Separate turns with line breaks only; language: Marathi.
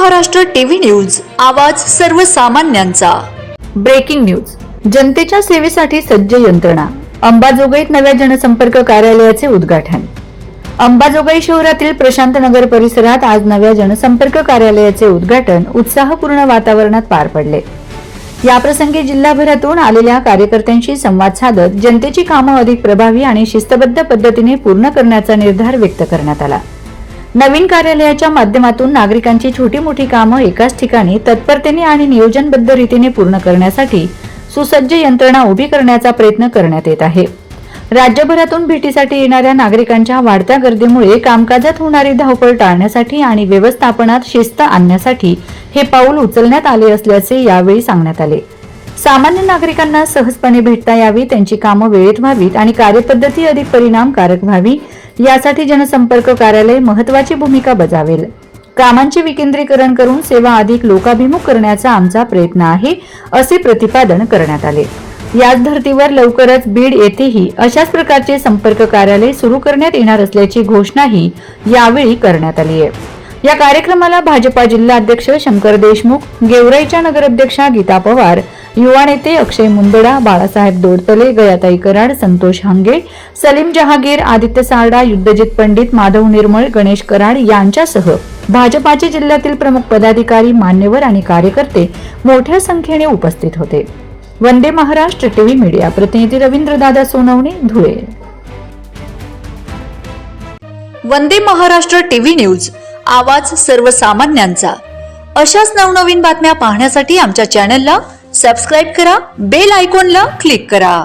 महाराष्ट्र टीव्ही न्यूज, आवाज सर्वसामान्यांचा।
Breaking news. जनतेच्या सेवेसाठी सज्ज यंत्रणा। अंबाजोगाईत नव्या जनसंपर्क कार्यालयाचे उद्घाटन। अंबाजोगाई शहरातील प्रशांत नगर परिसरात आज नव्या जनसंपर्क कार्यालयाचे उद्घाटन उत्साहपूर्ण वातावरणात पार पडले। याप्रसंगी जिल्हाभरातून आलेल्या कार्यकर्त्यांशी संवाद साधत जनतेची कामे अधिक प्रभावी आणि शिस्तबद्ध पद्धतीने पूर्ण करण्याचा निर्धार व्यक्त करण्यात आला। नवीन कार्यालयाच्या माध्यमातून नागरिकांची छोटी मोठी कामे एकाच ठिकाणी तत्परतेने आणि नियोजनबद्ध रीतीने पूर्ण करण्यासाठी सुसज्ज यंत्रणा उभी करण्याचा प्रयत्न करण्यात येत आहे। राज्यभरातून भेटीसाठी येणाऱ्या नागरिकांच्या वाढत्या गर्दीमुळे कामकाजात होणारी धावपळ टाळण्यासाठी आणि व्यवस्थापनात शिस्त आणण्यासाठी हे पाऊल उचलण्यात आले असल्याचे यावेळी सांगण्यात आले। सामान्य नागरिकांना सहजपणे भेटता यावी, त्यांची कामे वेळेत व्हावीत आणि कार्यपद्धती अधिक परिणामकारक व्हावी यासाठी जनसंपर्क कार्यालय महत्त्वाची भूमिका बजावेल। कामांचे विकेंद्रीकरण करून सेवा अधिक लोकाभिमुख करण्याचा आमचा प्रयत्न आहे, असे प्रतिपादन करण्यात आले। याच धर्तीवर लवकरच बीड येथेही अशाच प्रकारचे संपर्क कार्यालय सुरू करण्यात येणार असल्याची घोषणाही यावेळी करण्यात आली आहे। या कार्यक्रमाला भाजपा जिल्हा अध्यक्ष शंकर देशमुख, गेवराईच्या नगराध्यक्षा गीता पवार, युवा नेते अक्षय मुंदडा, बाळासाहेब दोडतले, गयाताई कराड, संतोष हंगे, सलीम जहागीर, आदित्य सारडा, युद्धजित पंडित, माधव निर्मळ, गणेश कराड यांच्यासह भाजपाचे जिल्ह्यातील प्रमुख पदाधिकारी, मान्यवर आणि कार्यकर्ते मोठ्या संख्येने उपस्थित होते। वंदे महाराष्ट्र टीव्ही मीडिया प्रतिनिधी रवींद्रदादा सोनवणे, धुळे।
वंदे महाराष्ट्र टीव्ही न्यूज, आवाज सर्वसामान्यांचा। अशाच नवनवीन बातम्या पाहण्यासाठी आमच्या चॅनलला सबस्क्राइब करा, बेल आयकॉनला क्लिक करा।